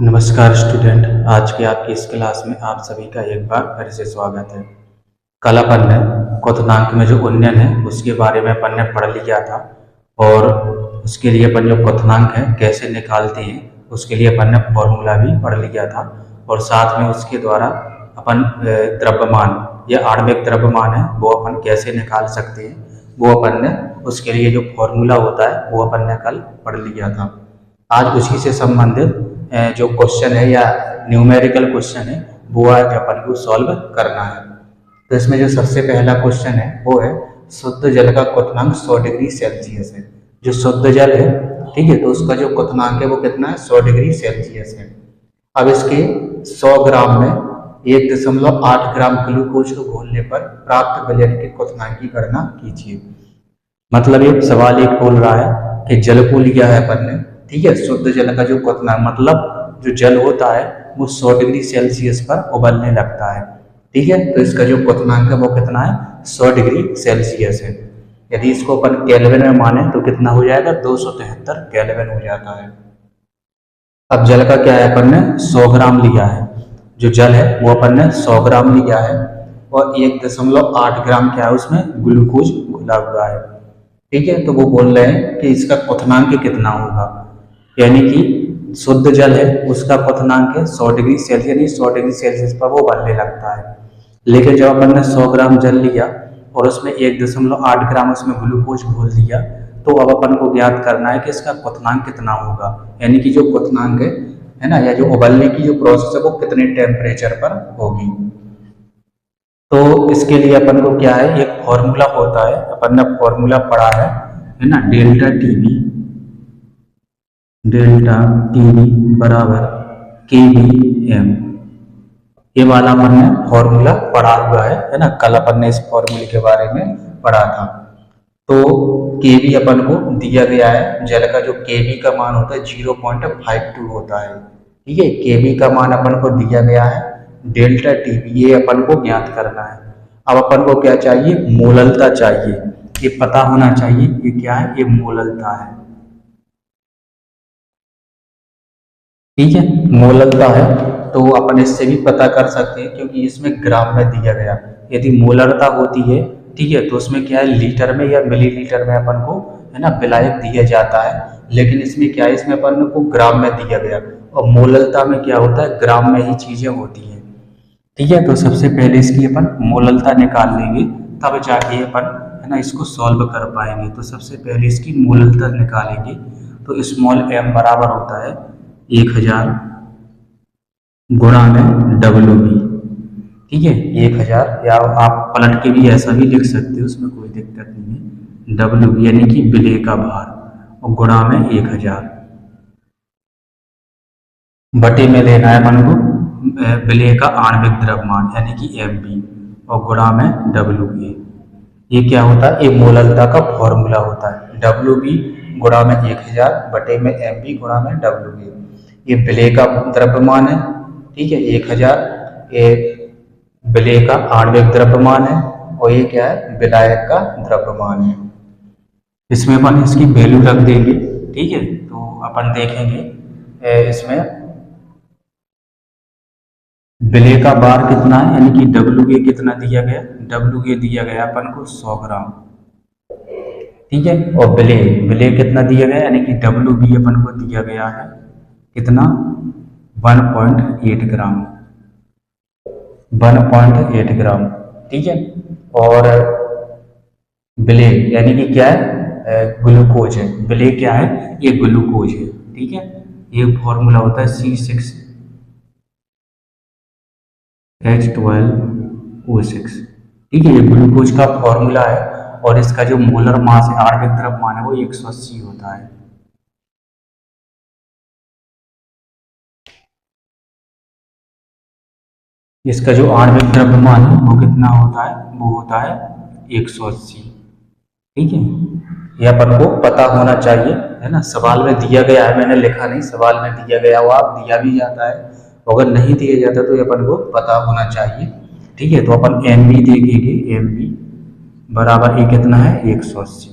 नमस्कार स्टूडेंट। आज की आपकी इस क्लास में आप सभी का एक बार फिर से स्वागत है। कल अपन ने क्वथनांक में जो उन्नयन है उसके बारे में अपन ने पढ़ लिया था और उसके लिए अपन जो क्वथनांक है कैसे निकालते हैं उसके लिए अपन ने फॉर्मूला भी पढ़ लिया था और साथ में उसके द्वारा अपन द्रव्यमान या आणविक द्रव्यमान है वो अपन कैसे निकाल सकते हैं वो अपन ने उसके लिए जो फॉर्मूला होता है वो अपन ने कल पढ़ लिया था। आज उसी से संबंधित जो क्वेश्चन है या न्यूमेरिकल क्वेश्चन है वो आज अपन को सॉल्व करना है। तो इसमें जो सबसे पहला क्वेश्चन है वो है शुद्ध जल का क्वथनांक 100 डिग्री सेल्सियस है। जो शुद्ध जल है, ठीक है, तो उसका जो क्वथनांक है वो कितना है, 100 डिग्री सेल्सियस है। अब इसके 100 ग्राम में 1.8 ग्राम ग्लूकोज को घोलने पर प्राप्त विलयन के क्वथनांक की गणना कीजिए। मतलब ये सवाल एक बोल रहा है कि जल को लिया है अपन ने, ठीक है, शुद्ध जल का जो क्वथनांक मतलब जो जल होता है वो 100 डिग्री सेल्सियस पर उबलने लगता है, ठीक है। तो इसका जो क्वथनांक है वो कितना है, 100 डिग्री सेल्सियस है। यदि इसको अपन केल्विन में माने तो कितना हो जाएगा, 273 केल्विन हो जाता है। अब जल का क्या है, अपन ने 100 ग्राम लिया है, जो जल है वो अपन ने 100 ग्राम लिया है और 1.8 ग्राम क्या है उसमें ग्लूकोज घुला हुआ है, ठीक है। तो वो बोल रहे हैं कि इसका क्वथनांक कितना होगा, यानी कि शुद्ध जल है उसका क्वथनांक है 100 डिग्री सेल्सियस, यानी 100 डिग्री सेल्सियस पर वो उबलने लगता है। लेकिन जब अपन ने 100 ग्राम जल लिया और उसमें 1.8 ग्राम उसमें ग्लूकोज घोल दिया तो अब अपन को ज्ञात करना है कि इसका क्वथनांक कितना होगा, यानी कि जो क्वथनांक है ना, या जो उबलने की जो प्रोसेस है वो कितने टेम्परेचर पर होगी। तो इसके लिए अपन को क्या है, एक फॉर्मूला होता है, अपन ने फॉर्मूला पढ़ा है ना, डेल्टा टीवी बराबर KVM। ये वाला अपन ने फॉर्मूला पढ़ा हुआ है ना, कल अपन ने इस फॉर्मूले के बारे में पढ़ा था। तो केवी अपन को दिया गया है, जल का जो केवी का मान होता है 0.52 होता है, ठीक है। केवी का मान अपन को दिया गया है, डेल्टा टीवी ये अपन को ज्ञात करना है। अब अपन को क्या चाहिए, मोललता चाहिए, ये पता होना चाहिए ये क्या है, ये मोललता है, ठीक है। मोललता है तो अपन इससे भी पता कर सकते हैं क्योंकि इसमें ग्राम में दिया गया। यदि मोलरता होती है, ठीक है, तो उसमें क्या है, लीटर में या मिलीलीटर में अपन को है ना विलायक दिया जाता है, लेकिन इसमें क्या है, इसमें अपन को ग्राम में दिया गया और मोललता में क्या होता है, ग्राम में ही चीजें होती हैं, ठीक है। तो सबसे पहले इसकी अपन मोललता निकाल लेंगे तब जाके अपन है ना इसको सॉल्व कर पाएंगे। तो सबसे पहले इसकी मोललता निकालेंगे तो स्मॉल m बराबर होता है 1000 गुणा में WB, ठीक है, 1000, या आप पलट के भी ऐसा भी लिख सकते हो, उसमें कोई दिक्कत नहीं है। WB यानी कि विलेय का भार और गुणा में 1000, बटे में लेना है अपन को विलेय का आणविक द्रव्यमान यानी कि MB और गुणा में WA। ये क्या होता है, ये मोललता का फॉर्मूला होता है, WB गुणा में 1000 बटे में MB गुणा में WA। ये विलेय का द्रव्यमान है, ठीक है, 1000 ये विलेय का आणविक द्रव्यमान है और ये क्या है, विलायक का द्रव्यमान है। इसमें अपन इसकी वैल्यू रख देंगे, ठीक है। तो अपन देखेंगे इसमें विलेय का बार कितना है, यानी कि WA कितना दिया गया, WA दिया गया अपन को 100 ग्राम, ठीक है, और विलेय कितना दिया गया, यानी कि WB अपन को दिया गया है कितना, 1.8 ग्राम, 1.8 ग्राम, ठीक है। और विलेय यानी कि क्या है, ग्लूकोज है, विलेय क्या है, ये ग्लूकोज है, ठीक है। ये फॉर्मूला होता है C6H12O6, ठीक है, ये ग्लूकोज का फॉर्मूला है और इसका जो मोलर मास है, आणविक द्रव्यमान है, वो 180 होता है। इसका जो आणविक द्रव्यमान है वो कितना होता है, वो होता है 180, ठीक है। ये अपन को पता होना चाहिए, है ना, सवाल में दिया गया है, मैंने लिखा नहीं, सवाल में दिया गया हुआ आप दिया भी जाता है, अगर नहीं दिया जाता तो ये अपन को पता होना चाहिए, ठीक है। तो अपन MB देखेंगे, MB बराबर ये कितना है, 180,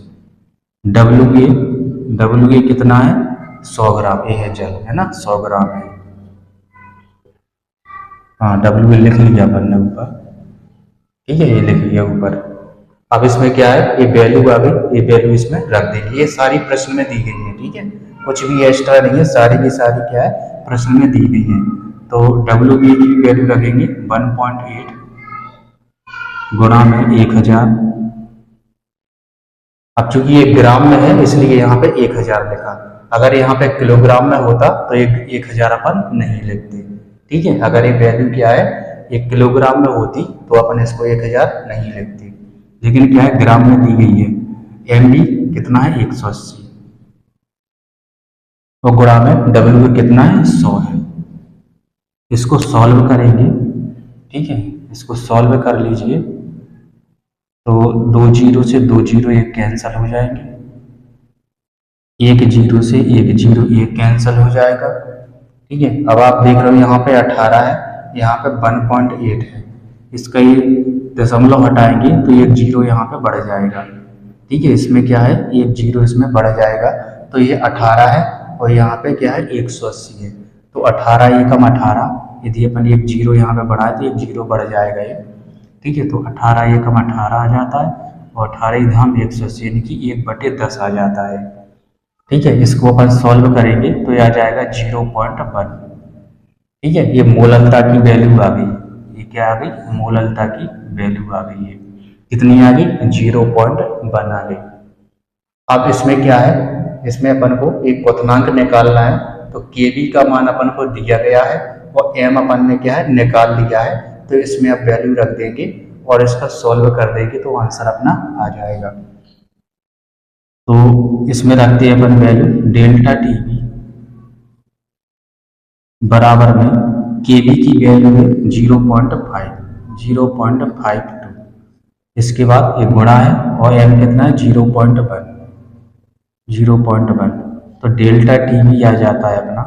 WA कितना है, 100 ग्राम, ये है जल, है ना, 100 ग्राम है। हाँ डब्ल्यू लिख लिया अपन ने ऊपर, ठीक है, ये लिख लिया ऊपर। अब इसमें क्या है, ये वैल्यू आ गई, ये वैल्यू इसमें रख देंगे। ये सारी प्रश्न में दी गई है, ठीक है, कुछ भी एक्स्ट्रा नहीं है, सारी की सारी क्या है प्रश्न में दी गई है। तो डब्ल्यू बी की वैल्यू रखेंगे 1.8 गुणा में 1000। अब चूंकि ये ग्राम में है इसलिए यहाँ पे 1000 लिखा। अगर यहाँ पे किलोग्राम में होता तो 1000 अपन नहीं लिखते, ठीक है। अगर ये वैल्यू क्या है, ये किलोग्राम में होती तो अपन इसको 1000 नहीं लिखते, लेकिन क्या है ग्राम में दी गई है। एमबी कितना है 180, और गुणा में डब्ल्यू कितना है 100 है। इसको सॉल्व करेंगे, ठीक है, इसको सॉल्व कर लीजिए। तो 2 जीरो से 2 जीरो एक कैंसल हो जाएंगे, 1 जीरो से 1 जीरो एक कैंसल हो जाएगा, ठीक है। अब आप देख रहे हो यहाँ पे 18 है, यहाँ पे 1.8 है, इसका ये दशमलव हटाएंगे तो 1 जीरो यहाँ पे बढ़ जाएगा, ठीक है। इसमें क्या है 1 जीरो इसमें बढ़ जाएगा, तो ये 18 है और यहाँ पे क्या है 180 है। तो 18 एकम 18, यदि अपन 1 जीरो यहाँ पे बढ़ाए तो 1 जीरो बढ़ जाएगा ये, ठीक है। तो 18 एकम 18 आ जाता है, और 18 धाम 180 यानी कि 1/10 आ जाता है, ठीक है। इसको अपन सॉल्व करेंगे तो ये आ जाएगा 0.1, ठीक है। ये मोललता की वैल्यू आ गई, ये क्या आ गई, मोललता की वैल्यू आ गई है। कितनी आ गई 0.1 आ गई। अब इसमें क्या है, इसमें अपन को एक क्वथनांक निकालना है। तो केबी का मान अपन को दिया गया है और एम अपन ने क्या है निकाल लिया है, तो इसमें अब वैल्यू रख देंगे और इसका सॉल्व कर देंगे तो आंसर अपना आ जाएगा। तो इसमें रखते हैं अपन वैल्यू डेल्टा टीबी बराबर में केबी की वैल्यू है 0.52। इसके बाद एक गुणा है और एम कितना है 0.1। तो डेल्टा टीबी आ जाता है अपना,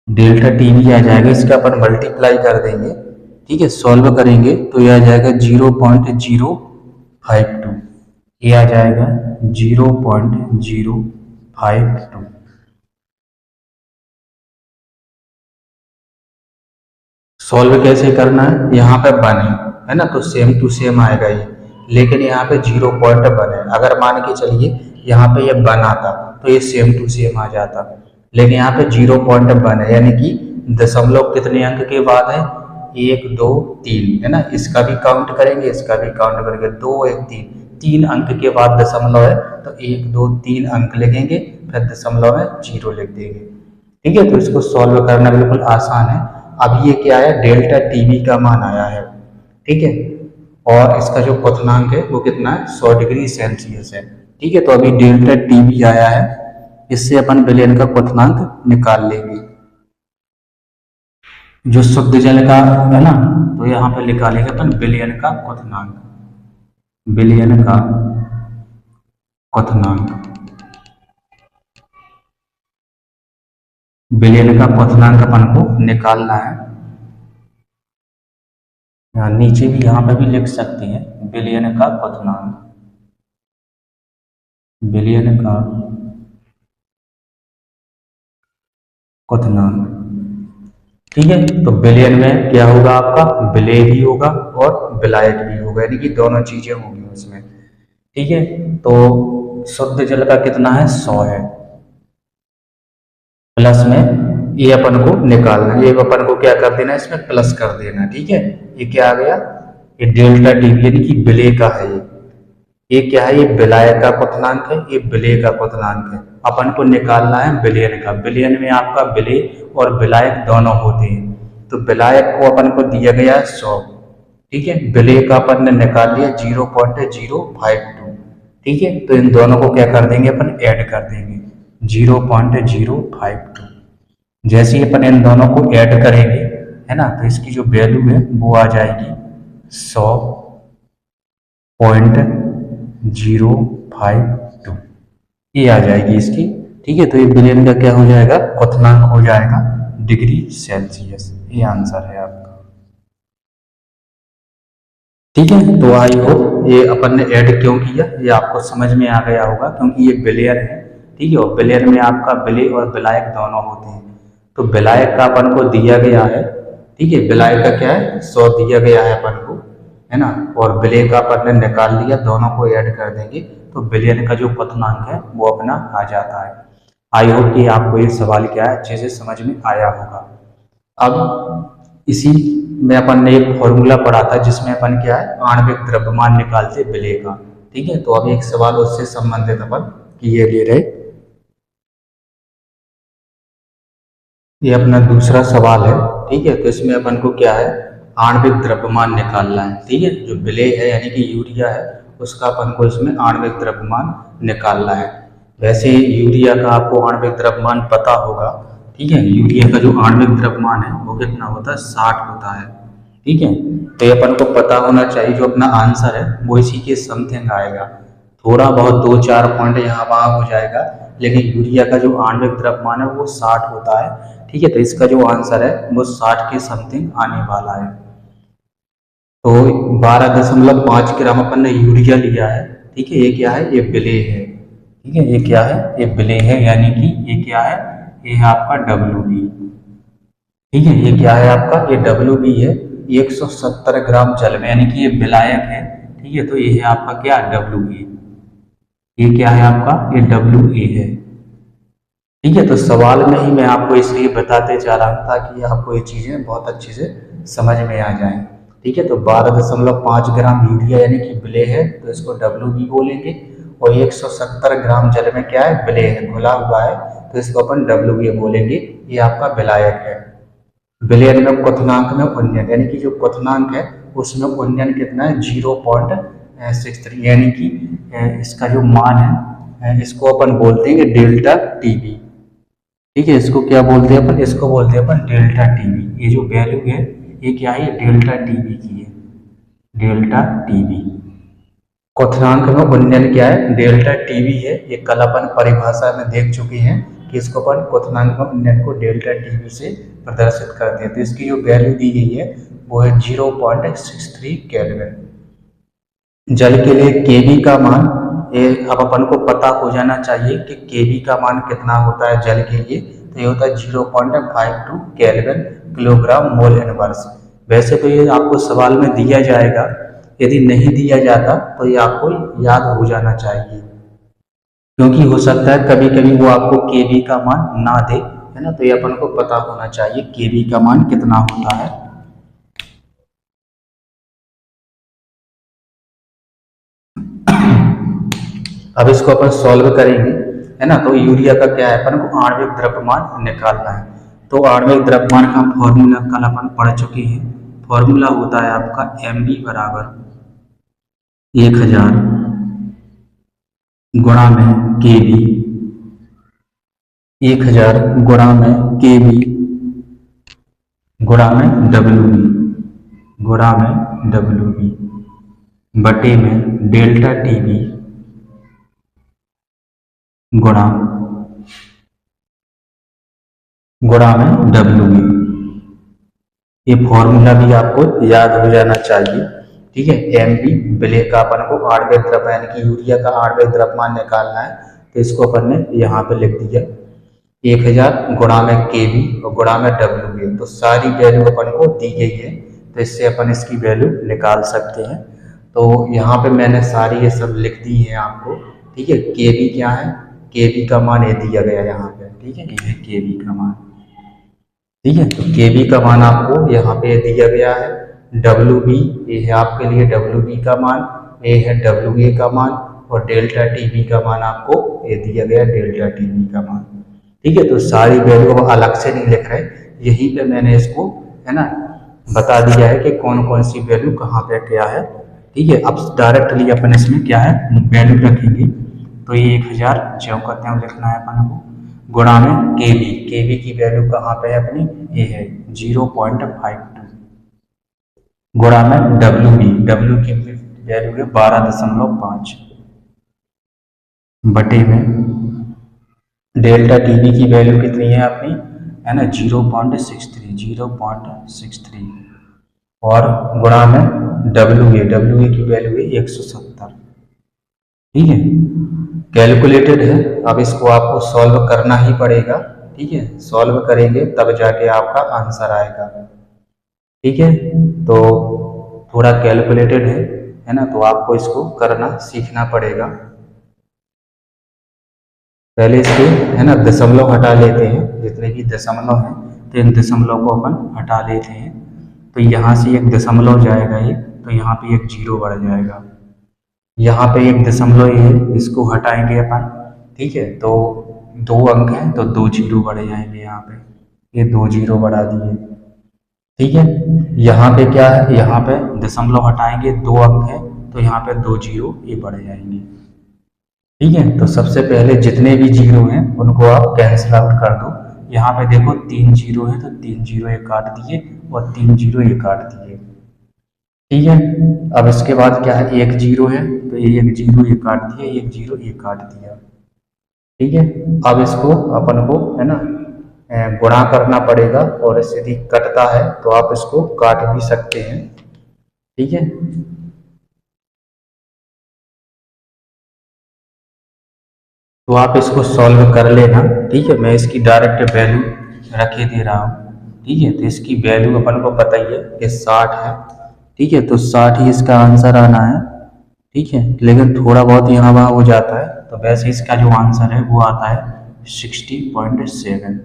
डेल्टा टीबी आ जाएगा, इसका अपन मल्टीप्लाई कर देंगे, ठीक है। सॉल्व करेंगे तो यह आ जाएगा 0.052, ये आ जाएगा 0.052। सॉल्व कैसे करना है, यहाँ पे 1 है ना, तो सेम टू सेम आएगा ये, लेकिन यहाँ पे 0.1 है। अगर मान के चलिए यहाँ पे ये 1 आता तो ये सेम टू सेम आ जाता, लेकिन यहाँ पे 0.1 है, यानी कि दशमलव कितने अंक के बाद है 1 2 3 है ना। इसका भी काउंट करेंगे, इसका भी काउंट करेंगे, 2 1 3 अंक के बाद दशमलव है, तो 1 2 3 अंक लिखेंगे, फिर दशमलव है 0 लिख देंगे, ठीक है। तो इसको सॉल्व करना बिल्कुल आसान है। अब ये क्या है डेल्टा टीबी का मान आया है, ठीक है, और इसका जो क्वथनांक है वो कितना है 100 डिग्री सेल्सियस है, ठीक है। तो अभी डेल्टा टीबी आया है, इससे अपन विलयन का क्वथनांक निकाल लेंगे। जो शुद्ध जल का है ना, तो यहाँ पे निकालेंगे अपन विलयन का क्वथनांक, विलयन का क्वथनांक, विलयन का क्वथनांक अपन को निकालना है। यहाँ नीचे भी यहाँ पे भी लिख सकते हैं विलयन का क्वथनांक, विलयन का क्वथनांक, ठीक है। तो विलयन में क्या होगा आपका, विलेय भी होगा और विलायक भी होगा, यानी कि दोनों चीजें होंगी उसमें, ठीक है। तो शुद्ध जल का कितना है 100 है, प्लस में ये अपन को निकालना है, ये अपन को क्या कर देना है इसमें प्लस कर देना, ठीक है। ये क्या आ गया, ये डेल्टा टीबी यानी कि विलेय का है, ये क्या है, ये विलायक का क्वथनांक है, ये विलेय का क्वथनांक है। अपन को निकालना है विलयन का, विलयन में आपका विलेय और विलायक दोनों होते हैं। तो विलायक को अपन को दिया गया है 100, ठीक है, विलेय का अपन ने निकाल लिया 0.052, ठीक है। तो इन दोनों को क्या कर देंगे अपन ऐड कर देंगे 0.052। जैसे ही अपन इन दोनों को ऐड करेंगे है ना, तो इसकी जो वैल्यू है वो आ जाएगी 100.052, ये आ जाएगी इसकी, ठीक है। तो ये विलयन का क्या हो जाएगा, क्वथनांक हो जाएगा डिग्री सेल्सियस, ये आंसर है आपका, ठीक है। तो आई होप ये अपन ने ऐड क्यों किया ये आपको समझ में आ गया होगा, क्योंकि ये विलयन है, ठीक है, और विलयन में आपका विलेय और विलायक दोनों होते हैं। तो तो विलायक का अपन को दिया गया है, ठीक है, विलायक का क्या है 100 दिया गया है अपन को, है ना, और विलेय का अपन ने निकाल लिया, दोनों को ऐड कर देंगे तो विलयन का जो क्वथनांक है वो अपना आ जाता है। आई होप कि आपको ये सवाल क्या है अच्छे से समझ में आया होगा। अब इसी में अपन ने एक फॉर्मूला पढ़ा था जिसमें अपन क्या है आणविक द्रव्यमान निकालते विलेय का, ठीक है। तो अब एक सवाल उससे संबंधित अपन ये ले रहे, ये अपना दूसरा सवाल है, ठीक है। तो इसमें अपन को क्या है आणविक द्रव्यमान निकालना है, ठीक है। जो विलेय है यानी कि यूरिया है उसका अपन को इसमें आणविक द्रव्यमान निकालना है। वैसे यूरिया का आपको आणविक द्रव्यमान पता होगा, ठीक है। यूरिया का जो आणविक द्रव्यमान है वो कितना होता है 60 होता है, ठीक है। तो ये अपन को पता होना चाहिए, जो अपना आंसर है वो इसी के समथिंग आएगा। थोड़ा बहुत 2-4 पॉइंट यहाँ वहाँ हो जाएगा, लेकिन यूरिया का जो आणविक द्रव्यमान है वो 60 होता है, ठीक है। तो इसका जो आंसर है वो 60 के समथिंग आने वाला है। तो 12.5 ग्राम अपन ने यूरिया लिया है, ठीक है। ये क्या है ये विलेय है, ठीक है। ये क्या है ये विलेय है, यानी कि ये क्या है ये है आपका WB, ठीक है। ये क्या है आपका ये WB है, 170 ग्राम जल में, यानी कि ये विलायक है, ठीक है। तो ये है आपका क्या WA, ये क्या है आपका ये WA है, ठीक है। तो सवाल में ही मैं आपको इसलिए बताते जा रहा हूँ ताकि आपको ये चीजें बहुत अच्छे से समझ में आ जाएं, ठीक है। तो 12.5 ग्राम यूरिया यानी कि विलेय है तो इसको WB बोलेंगे, और 170 ग्राम जल में क्या है विलेय है, घुला हुआ है, तो इसको अपन WA बोलेंगे। ये आपका विलायक है। विलयन में क्वथनांक में उन्नयन, यानी कि जो क्वथनांक है उसमें उन्नयन कितना है 0.63, यानी कि इसका जो मान है इसको अपन बोलते हैं डेल्टा TB, ठीक है। इसको क्या बोलते हैं अपन, इसको बोलते हैं अपन डेल्टा TB। ये जो वैल्यू है ये क्या है ये डेल्टा TB की है, डेल्टा TB। क्वथनांक में उन्नयन क्या है डेल्टा TB है। ये कल अपन परिभाषा में देख चुके हैं कि इसको अपन क्वथनांक में उन्नयन को डेल्टा TB से प्रदर्शित करते हैं। तो इसकी जो वैल्यू दी गई है वो है 0.63 केल्विन। जल के लिए Kb का मान, ये अब अपन को पता हो जाना चाहिए कि Kb का मान कितना होता है जल के लिए, तो ये होता है 0.52 केल्विन किलोग्राम मोल इनवर्स। वैसे तो ये आपको सवाल में दिया जाएगा, यदि नहीं दिया जाता तो ये आपको याद हो जाना चाहिए, क्योंकि हो सकता है कभी कभी वो आपको Kb का मान ना दे, है ना। तो ये अपन को पता होना चाहिए Kb का मान कितना होता है। अब इसको अपन सॉल्व करेंगे, है ना। तो यूरिया का क्या है अपन को आणविक द्रव्यमान निकालना है। तो आणविक द्रव्यमान का फॉर्मूला कल अपन पढ़ चुके हैं। फॉर्मूला होता है आपका Mb बराबर 1000 गुणा में Kb, 1000 गुणा में Kb गुणा में WB, गुणा में WB बटे में डेल्टा TB गुणा में WB। ये फॉर्मूला भी आपको याद हो जाना चाहिए, ठीक है। Mb विलेय का अपन को आणविक द्रव्यमान यानी कि यूरिया का आणविक द्रव्यमान निकालना है, तो इसको अपन ने यहाँ पे लिख दिया 1000 गुणा में Kb और गुणा में WB। तो सारी वैल्यू अपन को दी गई है, तो इससे अपन इसकी वैल्यू निकाल सकते हैं। तो यहाँ पे मैंने सारी ये सब लिख दी है आपको, ठीक है। Kb क्या है, Kb का मान ये दिया गया यहाँ पे, ठीक है। ये है Kb का मान, ठीक है। तो Kb का मान आपको यहाँ पे दिया गया है। WB ये है आपके लिए WB का मान, ये है WA का मान, और डेल्टा TB का मान आपको ये दिया गया डेल्टा TB का मान, ठीक है। तो सारी वैल्यू अलग से नहीं लिख रहे, यहीं पे मैंने इसको, है ना, बता दिया है कि कौन कौन सी वैल्यू कहाँ पे क्या है, ठीक है। अब डायरेक्टली अपन इसमें क्या है वैल्यू रखेंगे। तो ये 1000 जो कहते हैं लिखना है अपन को, गुणा में Kb की वैल्यू कहाँ पे है अपनी, ये है 0.52 गुणा में W की वैल्यू है 12.5 बटे में डेल्टा TB की वैल्यू कितनी है अपनी, है ना 0.63 और गुणा में WA की वैल्यू है 170, ठीक है। कैलकुलेटेड है, अब इसको आपको सॉल्व करना ही पड़ेगा, ठीक है, सॉल्व करेंगे तब जाके आपका आंसर आएगा। ठीक है, तो थोड़ा कैलकुलेटेड है ना, तो आपको इसको करना सीखना पड़ेगा। पहले इसके है ना दशमलव हटा लेते हैं, जितने भी दशमलव हैं तो इन दशमलव को अपन हटा लेते हैं। तो यहाँ से एक दशमलव जाएगा ये, तो यहाँ पे एक जीरो बढ़ जाएगा। यहाँ पे एक दशमलव ये, इसको हटाएंगे अपन। ठीक है, तो दो अंक हैं तो दो जीरो बढ़ जाएंगे यहाँ पे, ये दो जीरो बढ़ा दिए। ठीक है, यहाँ पे क्या है, यहाँ पे दशमलव हटाएंगे, दो अंक है तो यहाँ पे दो जीरो ये बढ़ जाएंगे। ठीक है, तो सबसे पहले जितने भी जीरो हैं उनको आप कैंसिल आउट कर दो। यहाँ पे देखो तीन जीरो है तो तीन जीरो ये काट दिए और तीन जीरो ये काट दिए। ठीक है, अब इसके बाद क्या है, एक जीरो है तो ये एक जीरो ये काट दिया, एक जीरो ये काट दिया। ठीक है, अब इसको अपन को है ना गुणा करना पड़ेगा, और यदि कटता है तो आप इसको काट भी सकते हैं। ठीक है, तो आप इसको सॉल्व कर लेना। ठीक है, मैं इसकी डायरेक्ट वैल्यू रख ही दे रहा हूँ। ठीक है, तो इसकी वैल्यू अपन को पता ही है कि 60 है। ठीक है, तो 60 ही इसका आंसर आना है। ठीक है, लेकिन थोड़ा बहुत यहाँ वहाँ हो जाता है, तो वैसे इसका जो आंसर है वो आता है 60.7।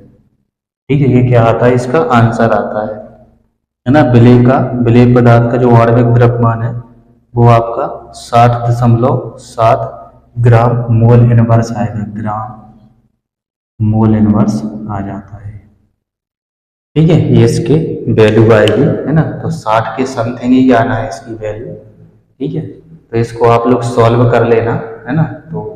ठीक है, ये क्या आता है, इसका आंसर आता है ना। विलेय पदार्थ का जो आणविक द्रव्यमान है वो आपका 60.7 ग्राम मोल इनवर्स आएगा, ग्राम मोल इनवर्स आ जाता है। ठीक है, ये इसके वैल्यू आएगी है ना, तो 60 के समथिंग ही आना है इसकी वैल्यू। ठीक है, तो इसको आप लोग सॉल्व कर लेना है ना। तो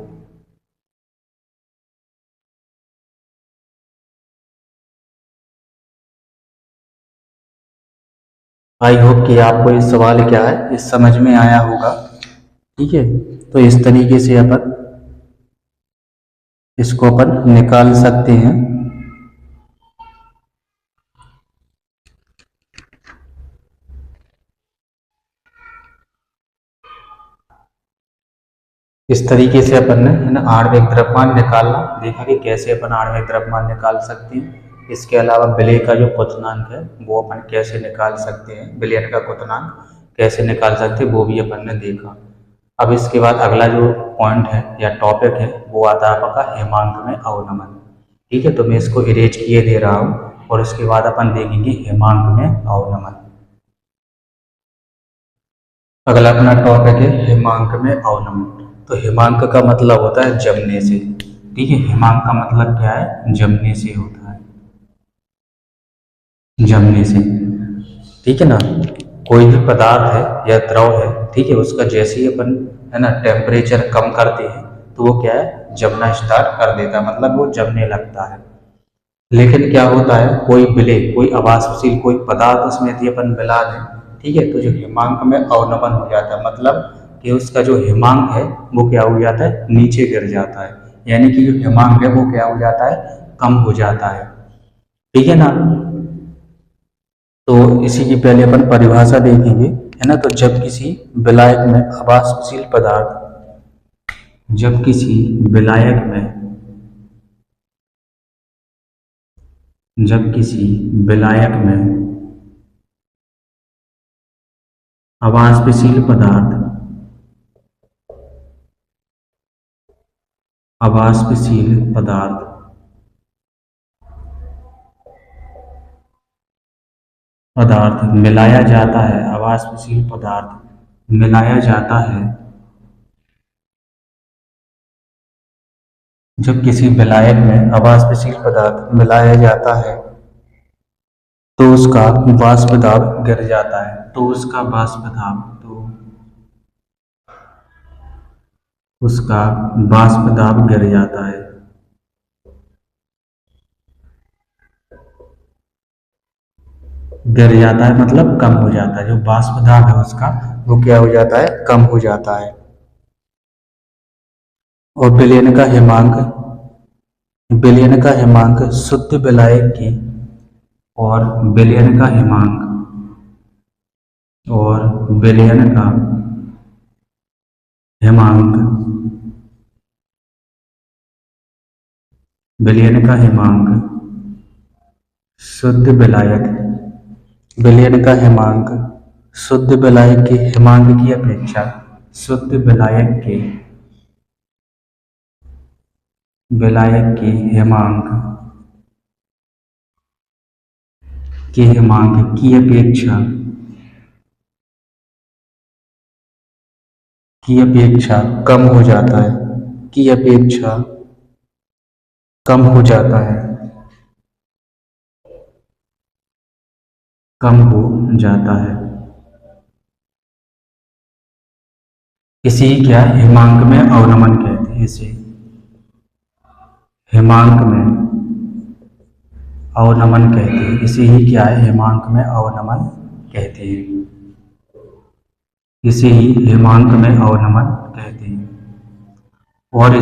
आई होप कि आपको ये सवाल क्या है ये समझ में आया होगा। ठीक है, तो इस तरीके से अपन इसको अपन निकाल सकते हैं। इस तरीके से अपन ने है ना आणविक द्रव्यमान निकालना देखा कि कैसे अपन आणविक द्रव्यमान निकाल सकते हैं। इसके अलावा विलेय का जो क्वथनांक है वो अपन कैसे निकाल सकते हैं, विलयन का क्वथनांक कैसे निकाल सकते हैं वो भी अपन ने देखा। अब इसके बाद अगला जो पॉइंट है या टॉपिक है वो आता है आपका हेमांक में अवनमन। ठीक है, तो मैं इसको इरेज किए दे रहा हूँ और इसके बाद अपन देखेंगे हेमांक में अवनमन। अगला अपना टॉपिक है हेमांक में अवनमन। तो हेमांक का मतलब होता है जमने से। ठीक है, हेमांक का मतलब क्या है, जमने से होता है, जमने से। ठीक है ना, कोई भी पदार्थ है या द्रव है, ठीक है, उसका जैसे ही अपन है ना टेम्परेचर कम करते हैं तो वो क्या है, जमना स्टार्ट कर देता है, मतलब वो जमने लगता है। लेकिन क्या होता है, कोई विलेय कोई अवाष्पशील कोई पदार्थ उसमें यदि अपन मिला दें, ठीक है, तो जो हिमांक में अवनमन हो जाता है, मतलब कि उसका जो हिमांक है वो क्या हो जाता है, नीचे गिर जाता है। यानी कि जो हिमांक है वो क्या हो जाता है, कम हो जाता है। ठीक है ना, तो इसी की पहले अपन परिभाषा देखेंगे है ना। तो जब किसी विलायक में अवाष्पशील पदार्थ, जब किसी विलायक में, जब किसी विलायक में अवाष्पशील पदार्थ, अवाष्पशील पदार्थ पदार्थ मिलाया जाता है, अवाष्पशील पदार्थ मिलाया जाता है, जब किसी विलायक में अवाष्पशील पदार्थ मिलाया जाता है तो उसका वाष्प दाब गिर जाता है, तो उसका वाष्प दाब, तो उसका वाष्प दाब गिर जाता है। गिर जाता है मतलब कम हो जाता है, जो वाष्प दाब है उसका वो क्या हो जाता है, कम हो जाता है। और विलयन का हिमांक शुद्ध विलायक की, और विलयन का हिमांक, और विलयन का हिमांक, विलयन का हिमांक शुद्ध विलायक विलयन का हिमांक शुद्ध विलायक के हिमांक की अपेक्षा शुद्ध विलायक के हिमांक की अपेक्षा कम हो जाता है कम हो जाता है। इसी क्या हिमांक में अवनमन कहते हैं। इसे हिमांक में अवनमन कहते हैं। इसे ही क्या है हिमांक में अवनमन कहते हैं। इसे ही हिमांक में अवनमन कहते हैं। और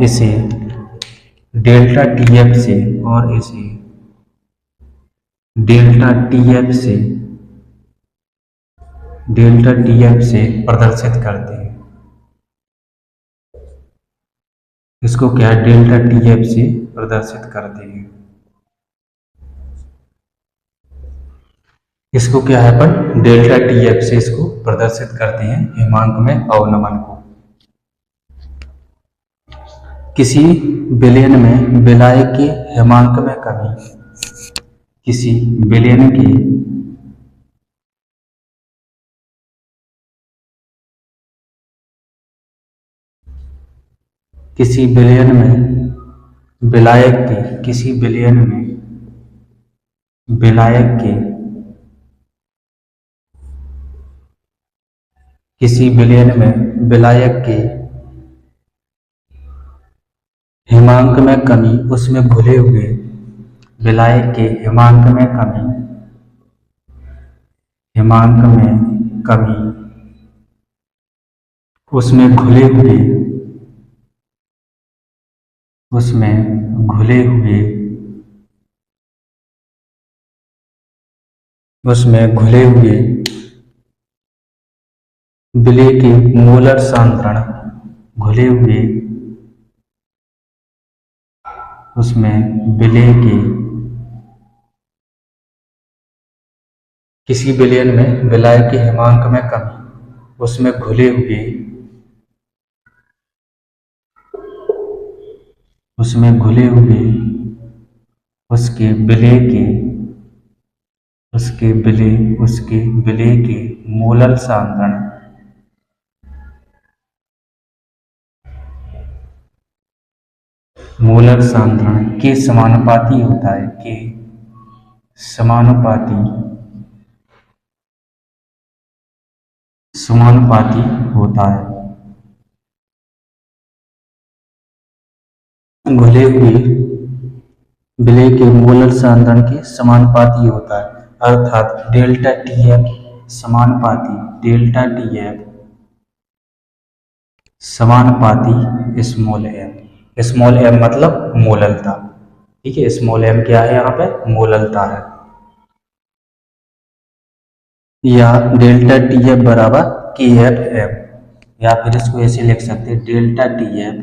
इसे डेल्टा टीएफ से डेल्टा टीएफ से प्रदर्शित करते हैं। इसको क्या है डेल्टा टीएफ से प्रदर्शित करते हैं। इसको क्या है अपन डेल्टा टीएफ से इसको प्रदर्शित करते हैं हिमांक में अवनमन को। किसी विलयन में विलायक के हिमांक में कमी किसी विलयन में विलायक के हिमांक में कमी उसमें घुले हुए विलायक के हिमांक में कमी उसमें घुले हुए विलय के मोलर सांद्रण किसी विलयन में विलायक के हिमांक में कमी उसमें घुले हुए उसके विलय के मोलर सांद्रण के समानुपाती होता है। घुले हुए विलय के मोलर सांद्रण के समानुपाती होता है। अर्थात डेल्टा टीएफ समानुपाती स्मॉल एम मतलब मोललता। ठीक है स्मॉल एम क्या है यहाँ पे मोललता है। या डेल्टा टीएफ बराबर के एफ एम या फिर इसको ऐसे लिख सकते हैं डेल्टा टीएफ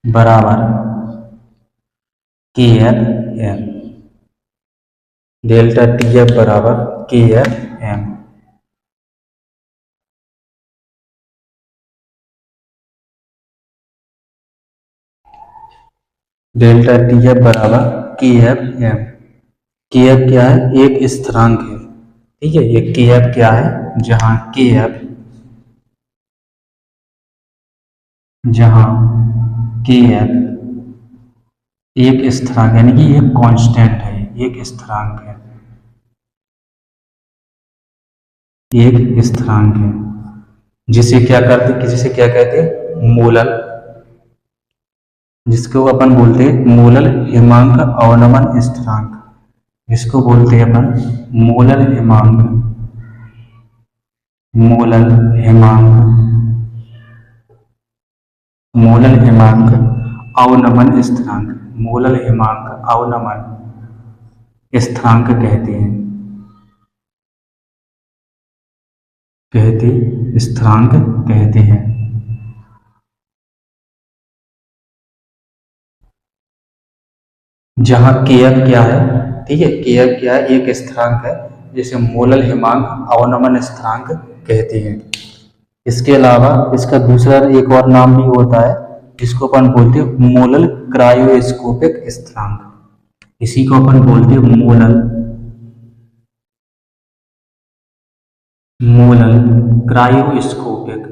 बराबर के एफ एम डेल्टा टीएफ बराबर के एफ एम। डेल्टा टीएफ बराबर के एफ एम। के एफ क्या है एक स्थिरांक है। ठीक है ये के एफ क्या है जहां के एफ एक स्थिरांक यानी कि एक कांस्टेंट है एक स्थिरांक है जिसे क्या कहते हैं मूलल जिसको अपन बोलते हैं मूलल हिमांक अवनमन स्थिरांक जिसको बोलते हैं अपन मूलल हिमांक अवनमन स्थिरांक कहते हैं। जहाँ kf क्या है, ठीक है, kf क्या है, एक स्थिरांक है जिसे मोलल हिमांक अवनमन स्थिरांक कहते हैं। इसके अलावा इसका दूसरा एक और नाम भी होता है, जिसको अपन बोलते हैं मोलल क्रायोस्कोपिक स्थिरांक। इसी को अपन बोलते हैं molal molal cryoscopic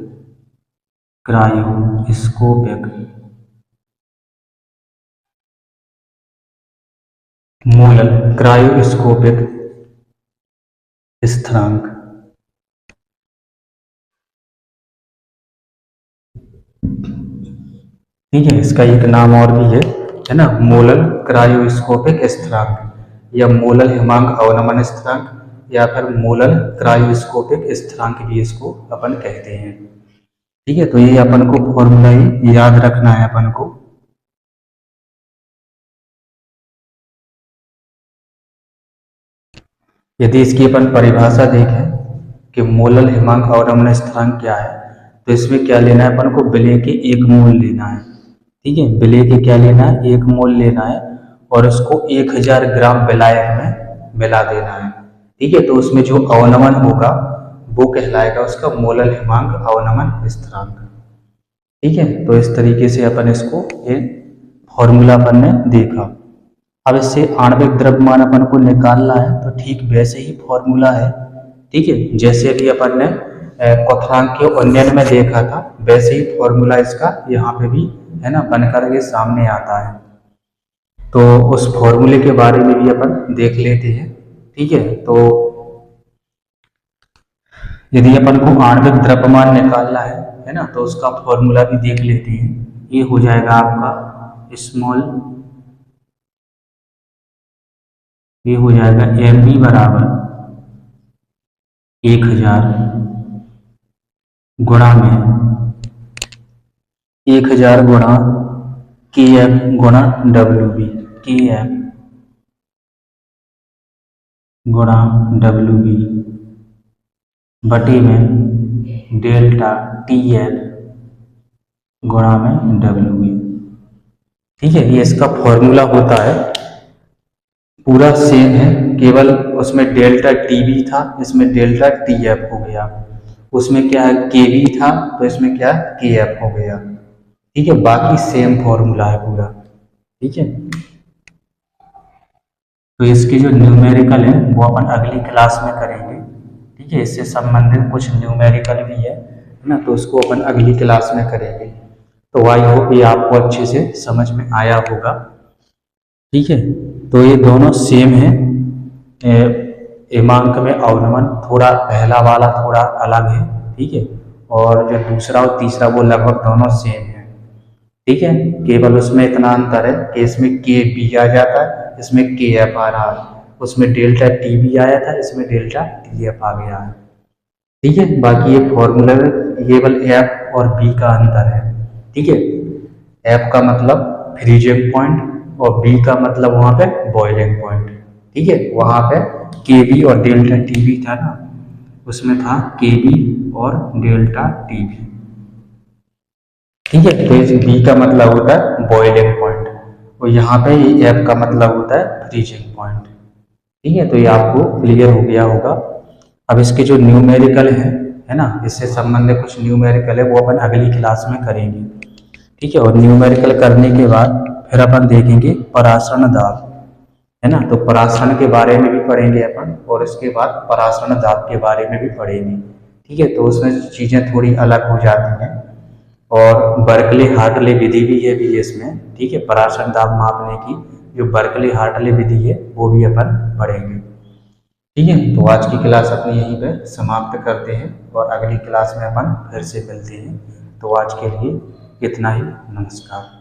molal cryoscopic स्थिरांक। ठीक है, इसका एक नाम और भी है ना, मोलल क्रायोस्कोपिक स्थिरांक या मोलल हिमांक अवनमन स्थिरांक या फिर मोलल क्रायोस्कोपिक स्थिरांक भी इसको अपन कहते हैं। ठीक है, तो ये अपन को फॉर्मूला ही याद रखना है अपन को। यदि इसकी अपन परिभाषा देखें कि मोलल हिमांक अवनमन स्थिरांक क्या है, तो इसमें क्या लेना है अपन को, विलेय के 1 मोल लेना है। ठीक है, विलेय के क्या लेना है, 1 मोल लेना है और उसको 1000 ग्राम विलायक में मिला देना है। ठीक है, तो उसमें जो अवनमन होगा वो कहलाएगा उसका मोलल हिमांक अवनमन स्थिरांक। ठीक है, तो इस तरीके से अपन इसको ये फॉर्मूला अपन ने देखा। अब इससे आणविक द्रव्यमान अपन को निकालना है, तो ठीक वैसे ही फॉर्मूला है। ठीक है, जैसे भी अपन ने क्वथनांक के उन्नयन में देखा था, वैसे ही फॉर्मूला इसका यहाँ पे भी है ना बनकर के सामने आता है। तो उस फॉर्मूले के बारे में भी अपन देख लेते हैं। ठीक है, तो यदि अपन को आणविक द्रव्यमान निकालना है ना, तो उसका फॉर्मूला भी देख लेते हैं। ये हो जाएगा आपका स्मॉल, ये हो जाएगा mv बराबर 1000 गुणा में 1000 गुणा kf गुणा wb, kf गुणा wb बटे में डेल्टा tf गुणा में wb। ठीक है, ये इसका फॉर्मूला होता है, पूरा सेम है, केवल उसमें डेल्टा टीबी था, इसमें डेल्टा टीएफ हो गया। उसमें क्या है केवी था, तो इसमें क्या है केएफ हो गया। ठीक है, बाकी सेम फॉर्मूला है पूरा। ठीक है, तो इसकी जो न्यूमेरिकल है वो अपन अगली क्लास में करेंगे। ठीक है, इससे संबंधित कुछ न्यूमेरिकल भी है ना, तो उसको अपन अगली क्लास में करेंगे। तो आई होप ये आपको अच्छे से समझ में आया होगा। ठीक है, तो ये दोनों सेम है। हिमांक में अवनमन थोड़ा पहला वाला थोड़ा अलग है। ठीक है, और जो दूसरा और तीसरा वो लगभग दोनों सेम है। ठीक है, केवल उसमें इतना अंतर है कि इसमें के बी आ जाता है, इसमें के एफ आ रहा है। उसमें डेल्टा टी बी आया था, इसमें डेल्टा टी एफ आ गया है। ठीक है, बाकी ये फॉर्मूला केवल एफ और बी का अंतर है। ठीक है, एफ का मतलब फ्रीजिंग पॉइंट और बी का मतलब वहां पे बॉइलिंग पॉइंट। ठीक है, वहां पे के बी और डेल्टा टी बी था ना, उसमें था के बी और डेल्टा टी बी। ठीक है, तो इस बी का मतलब होता है बॉइलिंग पॉइंट और यहाँ पे एफ का मतलब होता है फ्रीजिंग पॉइंट। ठीक है, तो ये आपको क्लियर हो गया होगा। अब इसके जो न्यूमेरिकल है ना, इससे संबंधित कुछ न्यूमेरिकल है वो अपन अगली क्लास में करेंगे। ठीक है, और न्यूमेरिकल करने के बाद फिर अपन देखेंगे परासरण दाब, है ना, तो परासरण के बारे में भी पढ़ेंगे अपन और इसके बाद परासरण दाब के बारे में भी पढ़ेंगे। ठीक है, तो उसमें चीज़ें थोड़ी अलग हो जाती हैं और बर्कले हार्टले विधि भी है भी इसमें। ठीक है, परासरण दाब मापने की जो बर्कले हार्टले विधि है वो भी अपन पढ़ेंगे। ठीक है, तो आज की क्लास अपनी यहीं पे समाप्त करते हैं और अगली क्लास में अपन फिर से मिलते हैं। तो आज के लिए इतना ही, नमस्कार।